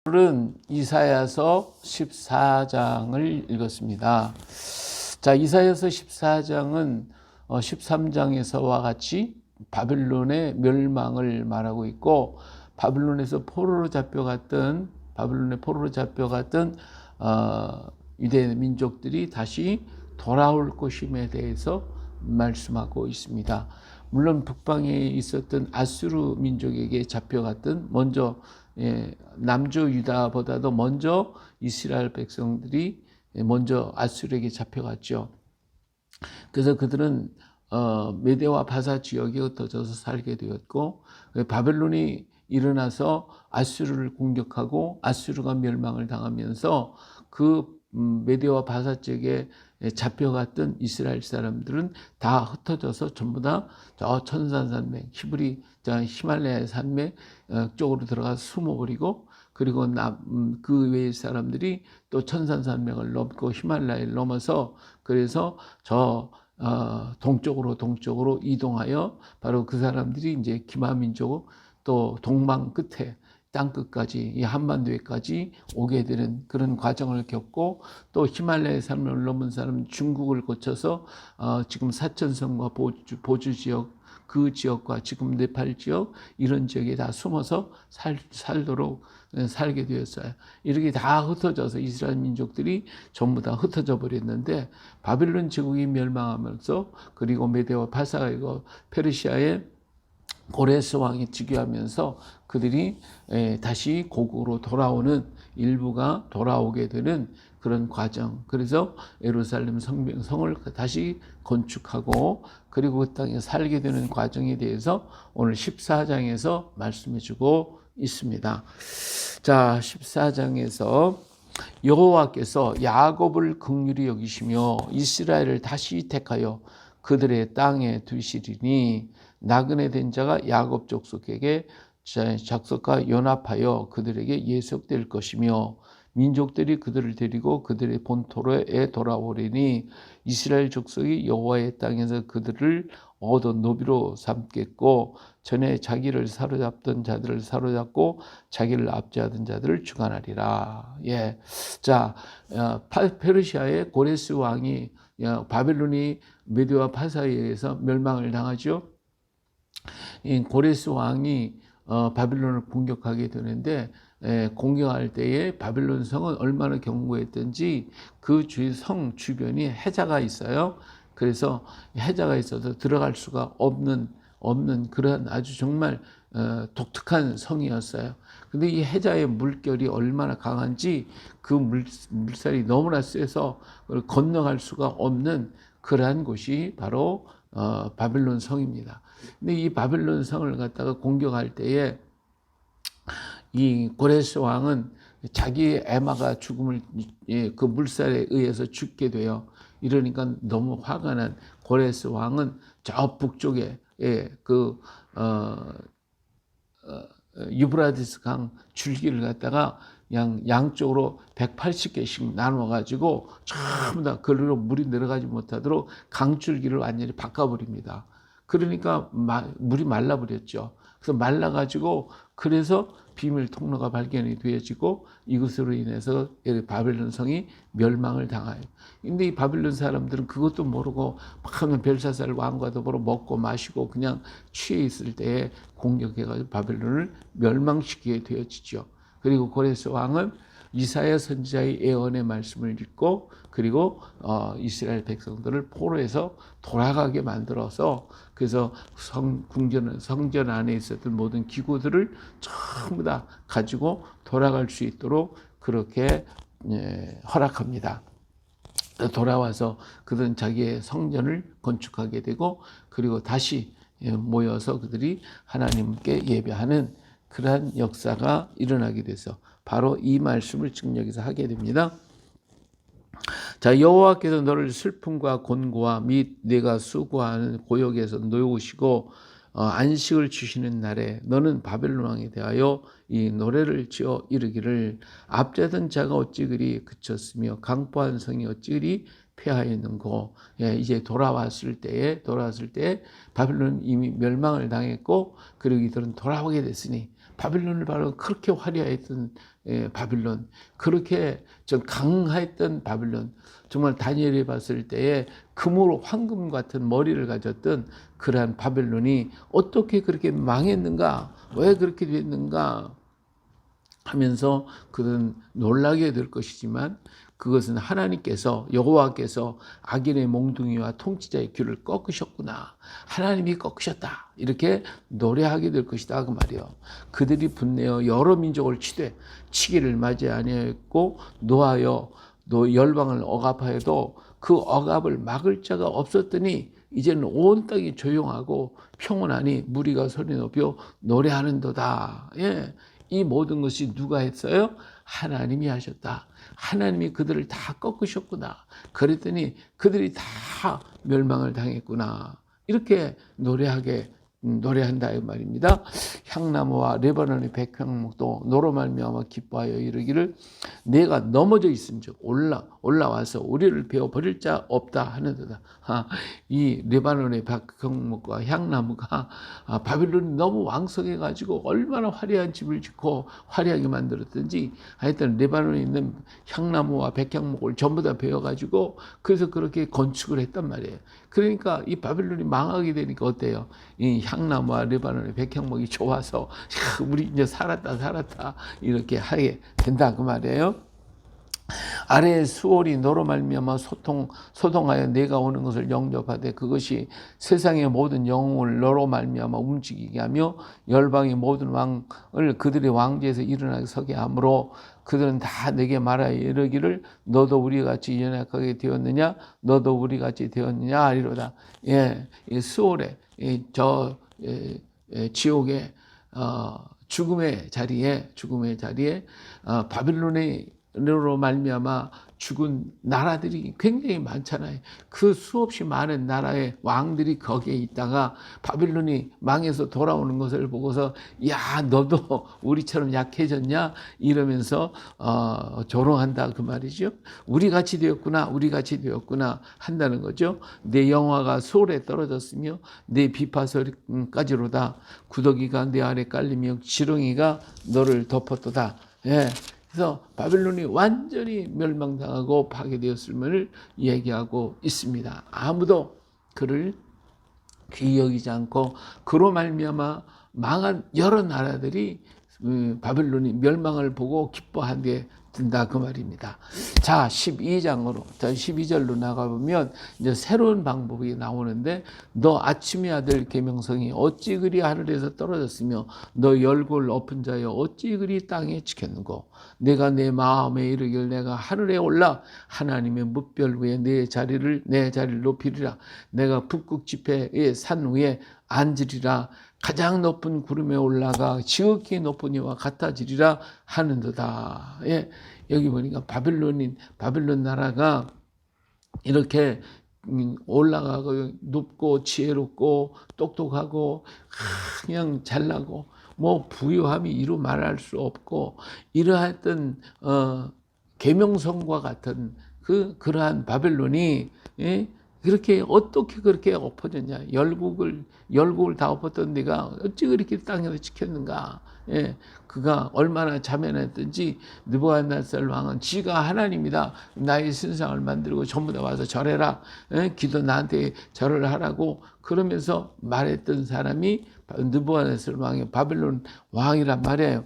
오늘은 이사야서 14장을 읽었습니다. 자, 이사야서 14장은 13장에서와 같이 바빌론의 멸망을 말하고 있고, 바빌론에서 포로로 잡혀갔던 유대 민족들이 다시 돌아올 것임에 대해서 말씀하고 있습니다. 물론 북방에 있었던 아수르 민족에게 잡혀갔던 남조 유다보다도 먼저 이스라엘 백성들이 먼저 아수르에게 잡혀갔죠. 그래서 그들은 메대와 바사 지역에 흩어져서 살게 되었고, 바벨론이 일어나서 아수르를 공격하고 아수르가 멸망을 당하면서 그 메대와 바사 지역에 잡혀갔던 이스라엘 사람들은 다 흩어져서 전부 다 저 천산산맥 히말라야 산맥 쪽으로 들어가서 숨어버리고, 그리고 그 외의 사람들이 또 천산산맥을 넘고 히말라야를 넘어서 그래서 동쪽으로 이동하여 바로 그 사람들이 이제 기마민족 또 동방 끝에 땅 끝까지 이 한반도에까지 오게 되는 그런 과정을 겪고, 또 히말라야 산맥을 넘은 사람은 중국을 거쳐서 지금 사천성과 보주 지역, 그 지역과 지금 네팔 지역 이런 지역에 다 숨어서 살도록 살게 되었어요. 이렇게 다 흩어져서 이스라엘 민족들이 전부 다 흩어져 버렸는데, 바빌론 제국이 멸망하면서 그리고 메대와 바사가 페르시아의 고레스 왕이 즉위하면서 그들이 다시 고국으로 돌아오는, 일부가 돌아오게 되는 그런 과정. 그래서 예루살렘 성을 다시 건축하고 그리고 그 땅에 살게 되는 과정에 대해서 오늘 14장에서 말씀해 주고 있습니다. 자, 14장에서 여호와께서 야곱을 긍휼히 여기시며 이스라엘을 다시 택하여 그들의 땅에 두시리니, 나그네 된 자가 야곱 족속에게 작석과 연합하여 그들에게 예속될 것이며, 민족들이 그들을 데리고 그들의 본토로에 돌아오리니, 이스라엘 족속이 여호와의 땅에서 그들을 얻어 노비로 삼겠고, 전에 자기를 사로잡던 자들을 사로잡고 자기를 압제하던 자들을 주관하리라. 예. 자, 페르시아의 고레스 왕이, 바벨론이 메대와 바사에 의해서 멸망을 당하죠. 이 고레스 왕이 바빌론을 공격하게 되는데, 공격할 때에 바빌론 성은 얼마나 견고했던지 그 성 주변이 해자가 있어요. 그래서 해자가 있어서 들어갈 수가 없는 그런 아주 정말 독특한 성이었어요. 근데 이 해자의 물결이 얼마나 강한지 그 물살이 너무나 세서 건너갈 수가 없는 그러한 곳이 바로 바빌론 성입니다. 근데 이 바빌론 성을 갖다가 공격할 때에 이 고레스 왕은 자기의 에마가 그 물살에 의해서 죽게 돼요. 이러니까 너무 화가 난 고레스 왕은 저 북쪽에 유브라디스 강 줄기를 갖다가 양쪽으로 180개씩 나눠가지고 전부 다 그리로 물이 내려가지 못하도록 강줄기를 완전히 바꿔버립니다. 그러니까 물이 말라버렸죠. 그래서 말라가지고 그래서 비밀 통로가 발견이 되어지고 이것으로 인해서 바벨론 성이 멸망을 당해요. 근데 이 바벨론 사람들은 그것도 모르고 막 하면 벨사살 왕과도 보러 먹고 마시고 그냥 취해 있을 때에 공격해가지고 바벨론을 멸망시키게 되어지죠. 그리고 고레스 왕은 이사야 선지자의 예언의 말씀을 읽고 그리고 이스라엘 백성들을 포로에서 돌아가게 만들어서, 그래서 성전 안에 있었던 모든 기구들을 전부 다 가지고 돌아갈 수 있도록 그렇게 허락합니다. 돌아와서 그들은 자기의 성전을 건축하게 되고, 그리고 다시 모여서 그들이 하나님께 예배하는 그러한 역사가 일어나게 돼서 바로 이 말씀을 지금 여기서 하게 됩니다. 자, 여호와께서 너를 슬픔과 곤고와 및 네가 수고하는 고역에서 놓으시고 안식을 주시는 날에 너는 바벨론 왕에 대하여 이 노래를 지어 이르기를, 압제하던 자가 어찌 그리 그쳤으며 강포한 성이 어찌 그리 폐하였는고. 이제 돌아왔을 때에 바벨론 이미 멸망을 당했고, 그리고 이들은 돌아오게 됐으니 바빌론을 바로 그렇게 화려했던 바빌론, 그렇게 좀 강했던 바빌론, 정말 다니엘이 봤을 때에 금으로 황금 같은 머리를 가졌던 그러한 바빌론이 어떻게 그렇게 망했는가, 왜 그렇게 됐는가 하면서 그는 놀라게 될 것이지만, 그것은 하나님께서, 여호와께서 악인의 몽둥이와 통치자의 귀를 꺾으셨구나, 하나님이 꺾으셨다, 이렇게 노래하게 될 것이다 그 말이요. 그들이 분내어 여러 민족을 치기를 맞이 아니하였고 노하여 열방을 억압하여도 그 억압을 막을 자가 없었더니 이제는 온 땅이 조용하고 평온하니 무리가 소리 높여 노래하는도다. 예. 이 모든 것이 누가 했어요? 하나님이 하셨다. 하나님이 그들을 다 꺾으셨구나. 그랬더니 그들이 다 멸망을 당했구나. 이렇게 노래한다 이 말입니다. 향나무와 레바논의 백향목도 너로 말미암아 기뻐하여 이르기를 내가 넘어져 있음즉 올라와서 우리를 베어 버릴 자 없다 하는도다. 이 레바논의 백향목과 향나무가 바빌론이 너무 왕성해 가지고 얼마나 화려한 집을 짓고 화려하게 만들었든지, 하여튼 레바논에 있는 향나무와 백향목을 전부 다 베어 가지고 그래서 그렇게 건축을 했단 말이에요. 그러니까 이 바빌론이 망하게 되니까 어때요? 이 향나무와 레바논의 백향목이 좋아서 우리 이제 살았다 이렇게 하게 된다 그 말이에요. 아래의 수월이 너로 말미암아 소동하여 내가 오는 것을 영접하되 그것이 세상의 모든 영웅을 너로 말미암아 움직이게 하며 열방의 모든 왕을 그들의 왕제에서 일어나게 서게 하므로 그들은 다 내게 말하여 이르기를 너도 우리같이 연약하게 되었느냐, 너도 우리같이 되었느냐 하리로다. 예, 이 수월에 지옥의 죽음의 자리에 바빌론으로 말미암아 죽은 나라들이 굉장히 많잖아요. 그 수없이 많은 나라의 왕들이 거기에 있다가 바빌론이 망해서 돌아오는 것을 보고서 야 너도 우리처럼 약해졌냐 이러면서 조롱한다 그 말이죠. 우리 같이 되었구나 한다는 거죠. 내 영화가 소울에 떨어졌으며 내 비파설까지로다. 구더기가 내 아래 깔리며 지렁이가 너를 덮었도다. 예. 그래서 바빌론이 완전히 멸망당하고 파괴되었음을 얘기하고 있습니다. 아무도 그를 귀히 여기지 않고 그로 말미암아 망한 여러 나라들이 바빌론이 멸망을 보고 기뻐하게 된다 그 말입니다. 자, 12절로 나가보면 이제 새로운 방법이 나오는데, 너 아침의 아들 계명성이 어찌 그리 하늘에서 떨어졌으며 너 열골 엎은 자여 어찌 그리 땅에 지켰는고, 내가 내 마음에 이르길 내가 하늘에 올라 하나님의 뭇별 위에 내 자리를 높이리라. 내가 북극 지폐의 산 위에 앉으리라. 가장 높은 구름에 올라가 지극히 높은 이와 같아지리라 하는도다. 예, 여기 보니까 바빌론 나라가 이렇게 올라가고 높고 지혜롭고 똑똑하고 그냥 잘나고 뭐 부유함이 이루 말할 수 없고 이러했던 계명성과 같은 그러한 바빌론이, 예? 어떻게 그렇게 엎어졌냐? 열국을 다 엎었던 네가 어찌 그렇게 땅에서 지켰는가? 예, 그가 얼마나 자면했든지 느부갓네살 왕은 지가 하나님이다. 나의 신상을 만들고 전부 다 와서 절해라. 예, 기도 나한테 절을 하라고 그러면서 말했던 사람이 느부갓네살 왕의 바빌론 왕이란 말이에요.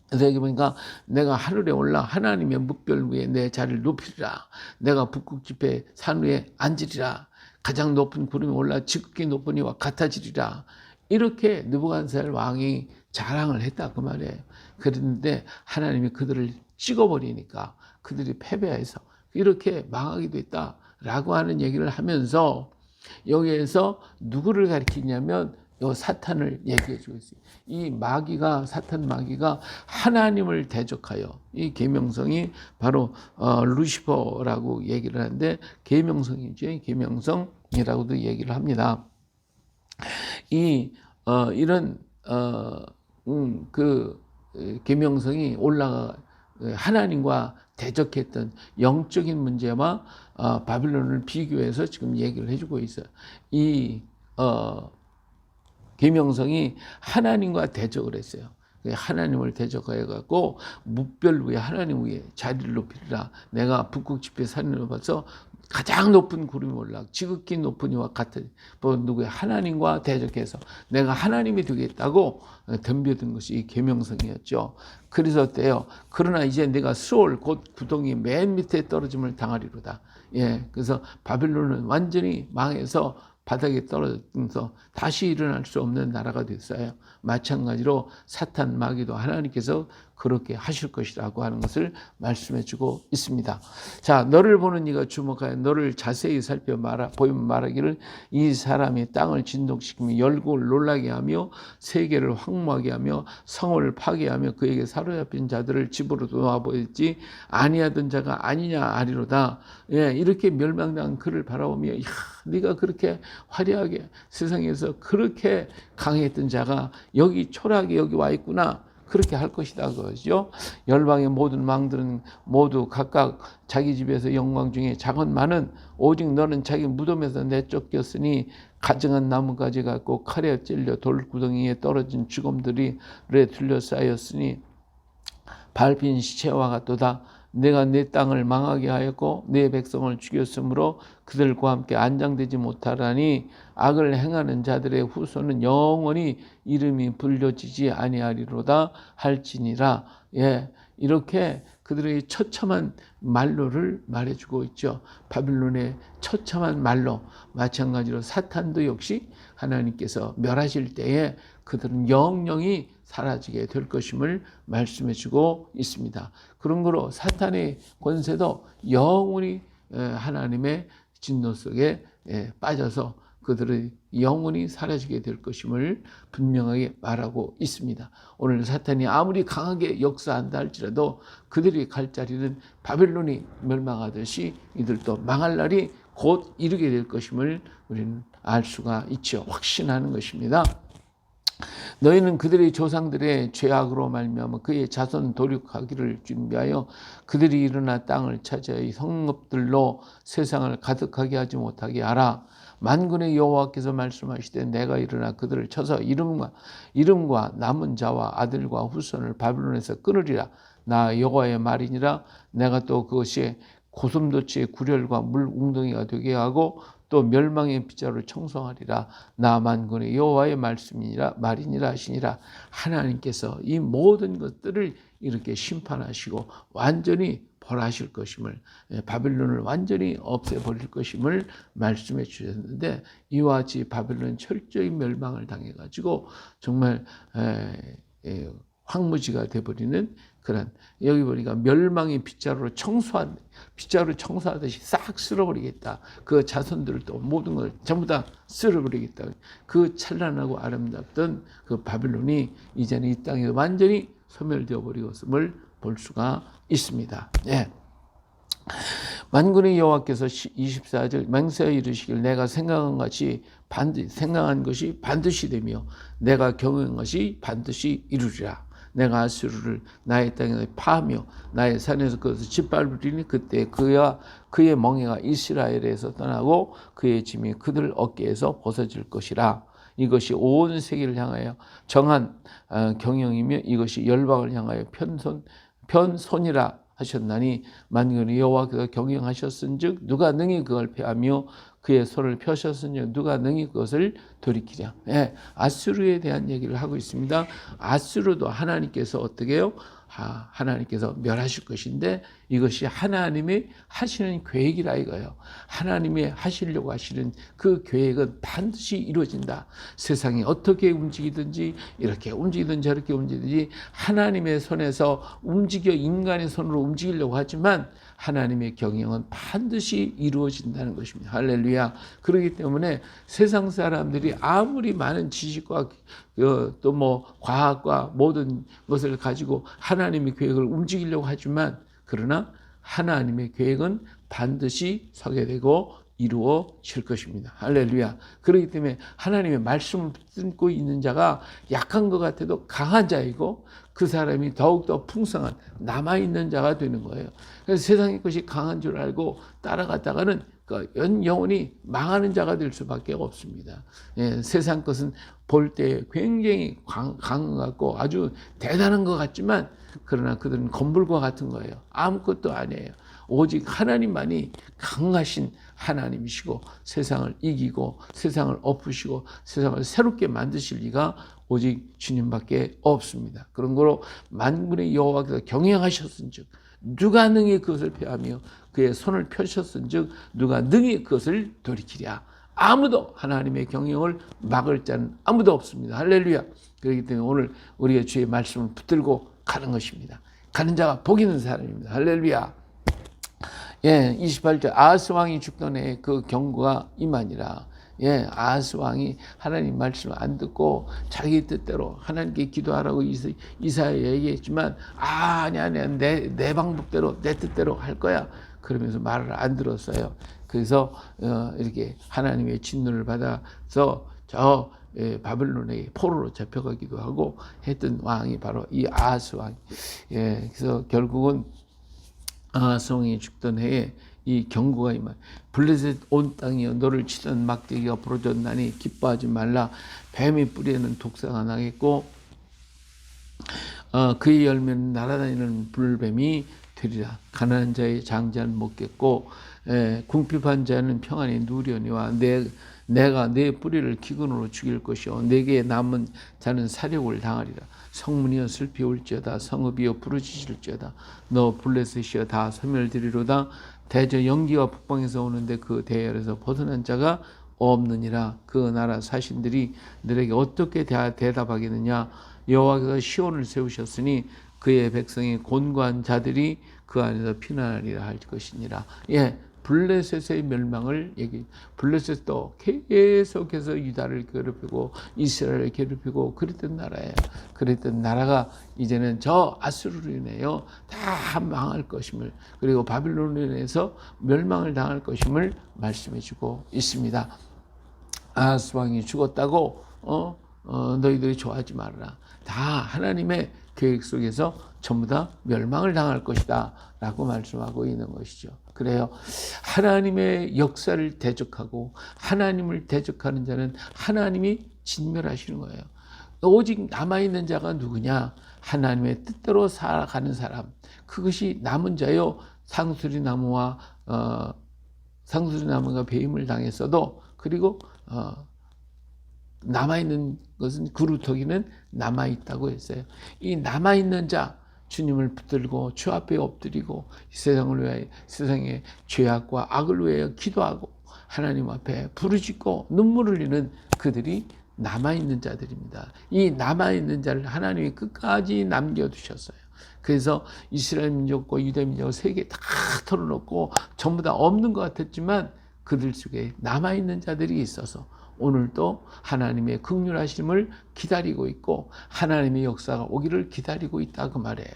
그래서 여기 보니까 내가 하늘에 올라 하나님의 뭇별 위에 내 자리를 높이리라. 내가 북극 지폐 산 위에 앉으리라. 가장 높은 구름에 올라 지극히 높은 이와 같아지리라. 이렇게 느부갓네살 왕이 자랑을 했다 그 말이에요. 그런데 하나님이 그들을 찍어버리니까 그들이 패배해서 이렇게 망하게 됐다라고 하는 얘기를 하면서 여기에서 누구를 가리키냐면 사탄을 얘기해 주고 있어요. 이 사탄 마귀가 하나님을 대적하여, 이 계명성이 바로 루시퍼라고 얘기를 하는데 계명성이죠. 계명성이라고도 얘기를 합니다. 이런 계명성이 올라가 하나님과 대적했던 영적인 문제와 바빌론을 비교해서 지금 얘기를 해주고 있어요. 이 계명성이 하나님과 대적을 했어요. 하나님을 대적하여 갖고 무별 위에 하나님 위에 자리를 높이리라. 내가 북극 지폐 산을 높아서 가장 높은 구름이 올라 지극히 높은 이와 같은 누구의 하나님과 대적해서 내가 하나님이 되겠다고 덤벼든 것이 이 계명성이었죠. 그래서 때요. 그러나 이제 내가 수월 곧 구덩이 맨 밑에 떨어짐을 당하리로다. 예, 그래서 바빌론은 완전히 망해서 바닥에 떨어져서 다시 일어날 수 없는 나라가 됐어요. 마찬가지로 사탄 마귀도 하나님께서 그렇게 하실 것이라고 하는 것을 말씀해 주고 있습니다. 자, 너를 보는 이가 주목하여 너를 자세히 살펴 보이면 말하기를 이 사람이 땅을 진동시키며 열국을 놀라게 하며 세계를 황무하게 하며 성을 파괴하며 그에게 사로잡힌 자들을 집으로 놓아보였지 아니하던 자가 아니냐 아리로다. 예, 이렇게 멸망당한 그를 바라보며 네가 그렇게 화려하게 세상에서 그렇게 강했던 자가 여기 초라하게 여기 와 있구나. 그렇게 할 것이다 그러죠. 열방의 모든 왕들은 모두 각각 자기 집에서 영광 중에 작은 많은 오직 너는 자기 무덤에서 내쫓겼으니 가증한 나무가지 같고 칼에 찔려 돌구덩이에 떨어진 죽음들이 둘러싸였으니 밟힌 시체와 같도다. 내가 내 땅을 망하게 하였고 내 백성을 죽였으므로 그들과 함께 안장되지 못하라니 악을 행하는 자들의 후손은 영원히 이름이 불려지지 아니하리로다 할지니라. 예, 이렇게 그들의 처참한 말로를 말해주고 있죠. 바빌론의 처참한 말로 마찬가지로 사탄도 역시 하나님께서 멸하실 때에 그들은 영영이 사라지게 될 것임을 말씀해주고 있습니다. 그런 거로 사탄의 권세도 영원히 하나님의 진노 속에 빠져서 그들의 영원히 사라지게 될 것임을 분명하게 말하고 있습니다. 오늘 사탄이 아무리 강하게 역사한다 할지라도 그들이 갈 자리는 바벨론이 멸망하듯이 이들도 망할 날이 곧 이르게 될 것임을 우리는 알 수가 있죠. 확신하는 것입니다. 너희는 그들의 조상들의 죄악으로 말미암아 그의 자손 도륙하기를 준비하여 그들이 일어나 땅을 차지하여 이 성읍들로 세상을 가득하게 하지 못하게 하라. 만군의 여호와께서 말씀하시되 내가 일어나 그들을 쳐서 이름과 남은 자와 아들과 후손을 바빌론에서 끊으리라. 나 여호와의 말이니라. 내가 또 그것이 고슴도치의 구렬과 물 웅덩이가 되게 하고 또 멸망의 빗자루를 청소하리라. 나 만군의 여호와의 말이니라 하시니라. 하나님께서 이 모든 것들을 이렇게 심판하시고 완전히 벌하실 것임을, 바빌론을 완전히 없애버릴 것임을 말씀해 주셨는데, 이와 같이 바빌론 철저히 멸망을 당해가지고 정말 황무지가 되어버리는 그런, 여기 보니까 멸망의 빗자루 청소하듯이 싹 쓸어버리겠다. 그 자손들을 또 모든 걸 전부 다 쓸어버리겠다. 그 찬란하고 아름답던 그 바빌론이 이제는 이 땅에 완전히 소멸되어 버리었음을 볼 수가 있습니다. 예. 만군의 여호와께서 24절 맹세하여 이르시길 내가 생각한 것이 반드시 되며 내가 경영한 것이 반드시 이루리라. 내가 아수르를 나의 땅에서 파하며 나의 산에서 그것을 짓밟으리니 그때 그의 멍에가 이스라엘에서 떠나고 그의 짐이 그들 어깨에서 벗어질 것이라. 이것이 온 세계를 향하여 정한 경영이며 이것이 열방을 향하여 편손이라 하셨나니 만군의 여호와께서 경영하셨은즉 누가 능히 그걸 패하며 그의 손을 펴셨으니 누가 능히 그것을 돌이키랴. 예, 아수르에 대한 얘기를 하고 있습니다. 아수르도 하나님께서 어떻게 해요? 하나님께서 멸하실 것인데 이것이 하나님이 하시는 계획이라 이거예요. 하나님이 하시려고 하시는 그 계획은 반드시 이루어진다. 세상이 어떻게 움직이든지 이렇게 움직이든지 저렇게 움직이든지 하나님의 손에서 인간의 손으로 움직이려고 하지만 하나님의 경영은 반드시 이루어진다는 것입니다. 할렐루야. 그렇기 때문에 세상 사람들이 아무리 많은 지식과 또 과학과 모든 것을 가지고 하나님의 계획을 움직이려고 하지만 그러나 하나님의 계획은 반드시 서게 되고 이루어질 것입니다. 할렐루야. 그렇기 때문에 하나님의 말씀을 듣고 있는 자가 약한 것 같아도 강한 자이고 그 사람이 더욱더 풍성한 남아있는 자가 되는 거예요. 그래서 세상의 것이 강한 줄 알고 따라갔다가는 그러니까 영원히 망하는 자가 될 수밖에 없습니다. 예, 세상 것은 볼 때 굉장히 강하고 아주 대단한 것 같지만 그러나 그들은 건불과 같은 거예요. 아무것도 아니에요. 오직 하나님만이 강하신 하나님이시고 세상을 이기고 세상을 엎으시고 세상을 새롭게 만드실 리가 오직 주님밖에 없습니다. 그런 거로 만군의 여호와께서 경영하셨은즉 누가 능히 그것을 폐하며 그의 손을 펴셨은즉 누가 능히 그것을 돌이키랴. 아무도 하나님의 경영을 막을 자는 아무도 없습니다. 할렐루야. 그렇기 때문에 오늘 우리가 주의 말씀을 붙들고 가는 것입니다. 가는 자가 복 있는 사람입니다. 할렐루야. 예, 28절 아하스 왕이 죽던 해에 그 경고가 임하니라. 예, 아하스 왕이 하나님 말씀을 안 듣고 자기 뜻대로 하나님께 기도하라고 이사야에 얘기했지만 아니야 내 방법대로 내 뜻대로 할 거야. 그러면서 말을 안 들었어요. 그래서 이렇게 하나님의 진노를 받아서 바벨론의 포로로 잡혀가기도 하고 했던 왕이 바로 이 아하스 왕. 예, 그래서 결국은 아하스 왕이 죽던 해에 이 경고가 임한 블레셋 온 땅이여 너를 치던 막대기가 부러졌나니 기뻐하지 말라. 뱀이 뿌리에는 독사가 나겠고 그의 열매는 날아다니는 불뱀이 되리라. 가난한 자의 장자는 먹겠고 궁핍한 자는 평안히 누리려니와 내가 내 뿌리를 기근으로 죽일 것이요 내게 남은 자는 사력을 당하리라. 성문이여 슬피 울지어다 성읍이여 부르짖을지어다 너 블레셋이여 다 소멸되리로다. 대저 연기와 북방에서 오는데 그 대열에서 벗어난 자가 없느니라. 그 나라 사신들이 너에게 어떻게 대답하겠느냐. 여호와께서 시온을 세우셨으니 그의 백성이 곤고한 자들이 그 안에서 피난하리라 할 것이니라. 예, 블레셋의 멸망을 블레셋도 계속해서 유다를 괴롭히고 이스라엘을 괴롭히고 그랬던 나라예요. 그랬던 나라가 이제는 저 아수르로 인해요 다 망할 것임을, 그리고 바빌론으로 인해서 멸망을 당할 것임을 말씀해주고 있습니다. 아하스 왕이 죽었다고 너희들이 좋아하지 말아라. 다 하나님의 계획 속에서 전부 다 멸망을 당할 것이다 라고 말씀하고 있는 것이죠. 그래요. 하나님의 역사를 대적하고 하나님을 대적하는 자는 하나님이 진멸하시는 거예요. 오직 남아있는 자가 누구냐? 하나님의 뜻대로 살아가는 사람. 그것이 남은 자요. 상수리나무가 배임을 당했어도 그리고 남아있는 것은 그루터기는 남아있다고 했어요. 이 남아있는 자, 주님을 붙들고 주 앞에 엎드리고 세상을 위하여, 세상의 죄악과 악을 위하여 기도하고 하나님 앞에 부르짖고 눈물을 흘리는 그들이 남아있는 자들입니다. 이 남아있는 자를 하나님이 끝까지 남겨두셨어요. 그래서 이스라엘 민족과 유대 민족을 세 개 다 털어놓고 전부 다 없는 것 같았지만 그들 속에 남아있는 자들이 있어서 오늘도 하나님의 긍휼하심을 기다리고 있고 하나님의 역사가 오기를 기다리고 있다 그 말이에요.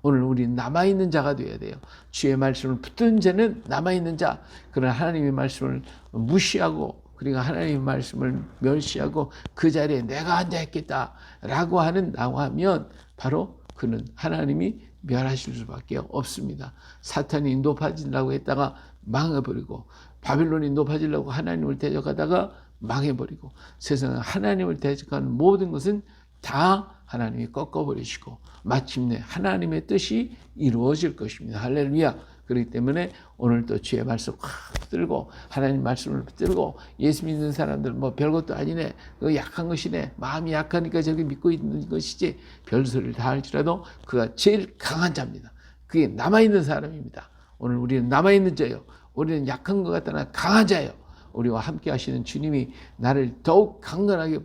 오늘 우리는 남아있는 자가 되어야 돼요. 주의 말씀을 붙든 자는 남아있는 자. 그러나 하나님의 말씀을 무시하고 그리고 하나님의 말씀을 멸시하고 그 자리에 내가 앉아있겠다라고 나고 하면 바로 그는 하나님이 멸하실 수밖에 없습니다. 사탄이 높아지려고 했다가 망해버리고 바빌론이 높아지려고 하나님을 대적하다가 망해버리고 세상은 하나님을 대적하는 모든 것은 다 하나님이 꺾어버리시고 마침내 하나님의 뜻이 이루어질 것입니다. 할렐루야. 그렇기 때문에 오늘도 주의 말씀 확 붙들고 하나님 말씀을 붙들고 예수 믿는 사람들 뭐 별것도 아니네, 약한 것이네, 마음이 약하니까 저렇게 믿고 있는 것이지 별소리를 다 할지라도 그가 제일 강한 자입니다. 그게 남아있는 사람입니다. 오늘 우리는 남아있는 자예요. 우리는 약한 것 같으나 강한 자예요. 우리와 함께 하시는 주님이 나를 더욱 강건하게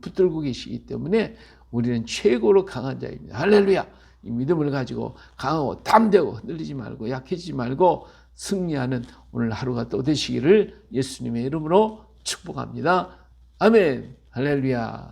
붙들고 계시기 때문에 우리는 최고로 강한 자입니다. 할렐루야. 이 믿음을 가지고 강하고 담대고 흔들리지 말고 약해지지 말고 승리하는 오늘 하루가 또 되시기를 예수님의 이름으로 축복합니다. 아멘. 할렐루야.